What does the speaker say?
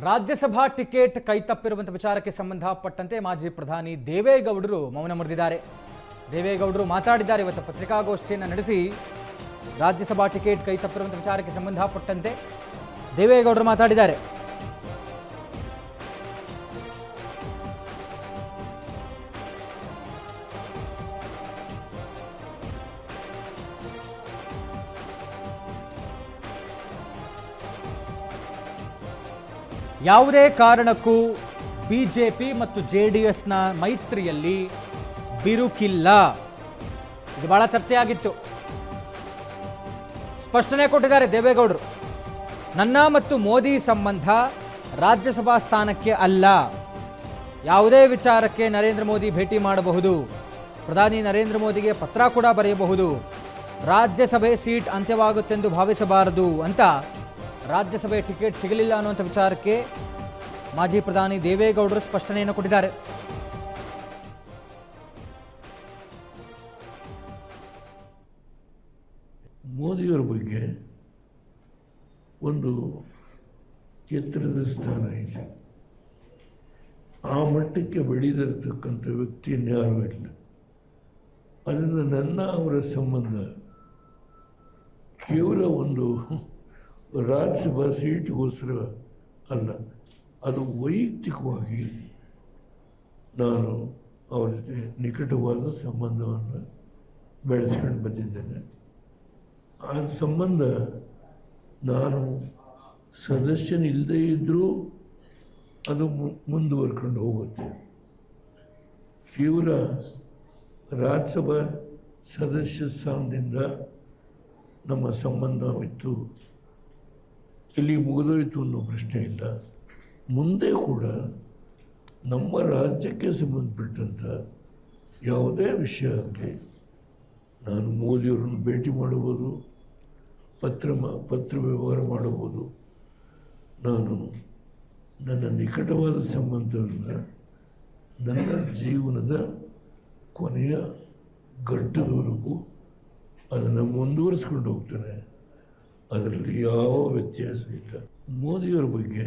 Rajya Sabha ticket ಕೈತಪ್ಪಿರುವಂತಹ ವಿಚಾರಕ್ಕೆ ಸಂಬಂಧಪಟ್ಟಂತೆ ಮಾಜಿ ಪ್ರಧಾನಿ ದೇವೇಗೌಡರು ಮೌನ ಮುರಿದಿದ್ದಾರೆ. ದೇವೇಗೌಡರು ಮಾತಾಡಿದ್ದಾರೆ. ಇವತ್ತು ಪತ್ರಿಕಾಗೋಷ್ಠಿಯನ್ನು ನಡೆಸಿ ರಾಜ್ಯಸಭಾ ಟಿಕೆಟ್ ಕೈತಪ್ಪಿರುವಂತಹ ವಿಚಾರಕ್ಕೆ ಸಂಬಂಧಪಟ್ಟಂತೆ ದೇವೇಗೌಡರು ಮಾತಾಡಿದ್ದಾರೆ. ಯಾವುದೇ ಕಾರಣಕ್ಕೂ ಬಿಜೆಪಿ ಮತ್ತು ಜೆಡಿಎಸ್ನ ಮೈತ್ರಿಯಲ್ಲಿ ಬಿರುಕಿಲ್ಲ. ಇದು ಬಹಳ ಚರ್ಚೆಯಾಗಿತ್ತು. ಸ್ಪಷ್ಟನೆ ಕೊಟ್ಟಿದ್ದಾರೆ ದೇವೇಗೌಡರು. ನನ್ನ ಮತ್ತು ಮೋದಿ ಸಂಬಂಧ ರಾಜ್ಯಸಭಾ ಸ್ಥಾನಕ್ಕೆ ಅಲ್ಲ. ಯಾವುದೇ ವಿಚಾರಕ್ಕೆ ನರೇಂದ್ರ ಮೋದಿ ಭೇಟಿ ಮಾಡಬಹುದು. ಪ್ರಧಾನಿ ನರೇಂದ್ರ ಮೋದಿಗೆ ಪತ್ರ ಕೂಡ ಬರೆಯಬಹುದು. ರಾಜ್ಯಸಭೆ ಸೀಟ್ ಅಂತ್ಯವಾಗುತ್ತೆಂದು ಭಾವಿಸಬಾರದು ಅಂತ ರಾಜ್ಯಸಭೆ ಟಿಕೆಟ್ ಸಿಗಲಿಲ್ಲ ಅನ್ನುವಂಥ ವಿಚಾರಕ್ಕೆ ಮಾಜಿ ಪ್ರಧಾನಿ ದೇವೇಗೌಡರು ಸ್ಪಷ್ಟನೆಯನ್ನು ಕೊಟ್ಟಿದ್ದಾರೆ. ಮೋದಿಯವರ ಬಗ್ಗೆ ಒಂದು ಎತ್ತರದ ಸ್ಥಾನ ಇದೆ. ಆ ಮಟ್ಟಕ್ಕೆ ಬೆಳೆದಿರತಕ್ಕಂಥ ವ್ಯಕ್ತಿ ಇನ್ಯಾರೂ ಇಲ್ಲ. ಅದರಿಂದ ನನ್ನ ಅವರ ಸಂಬಂಧ ಕೇವಲ ಒಂದು ರಾಜ್ಯಸಭಾ ಸೀಟ್ಗೋಸ್ಕರ ಅಲ್ಲ, ಅದು ವೈಯಕ್ತಿಕವಾಗಿ ನಾನು ಅವರ ಜೊತೆ ನಿಕಟವಾದ ಸಂಬಂಧವನ್ನು ಬೆಳೆಸ್ಕೊಂಡು ಬಂದಿದ್ದೇನೆ. ಆ ಸಂಬಂಧ ನಾನು ಸದಸ್ಯನಿಲ್ಲದೇ ಇದ್ದರೂ ಅದು ಮುಂದುವರ್ಕೊಂಡು ಹೋಗುತ್ತೆ. ಕೇವಲ ರಾಜ್ಯಸಭಾ ಸದಸ್ಯ ಸ್ಥಾನದಿಂದ ನಮ್ಮ ಸಂಬಂಧವಿತ್ತು, ಇಲ್ಲಿ ಮುಗಿದೋಯ್ತು ಅನ್ನೋ ಪ್ರಶ್ನೆ ಇಲ್ಲ. ಮುಂದೆ ಕೂಡ ನಮ್ಮ ರಾಜ್ಯಕ್ಕೆ ಸಂಬಂಧಪಟ್ಟಂಥ ಯಾವುದೇ ವಿಷಯ ಆಗಲಿ ನಾನು ಮೋದಿಯವರನ್ನು ಭೇಟಿ ಮಾಡಬಹುದು, ಪತ್ರ ವ್ಯವಹಾರ ಮಾಡಬಹುದು. ನಾನು ನನ್ನ ನಿಕಟವಾದ ಸಂಬಂಧವನ್ನು ನನ್ನ ಜೀವನದ ಕೊನೆಯ ಘಟ್ಟದವರೆಗೂ ಅದನ್ನು ಮುಂದುವರಿಸ್ಕೊಂಡು ಹೋಗ್ತೇನೆ. ಅದರಲ್ಲಿ ಯಾವ ವ್ಯತ್ಯಾಸ ಇಲ್ಲ. ಮೋದಿಯವರ ಬಗ್ಗೆ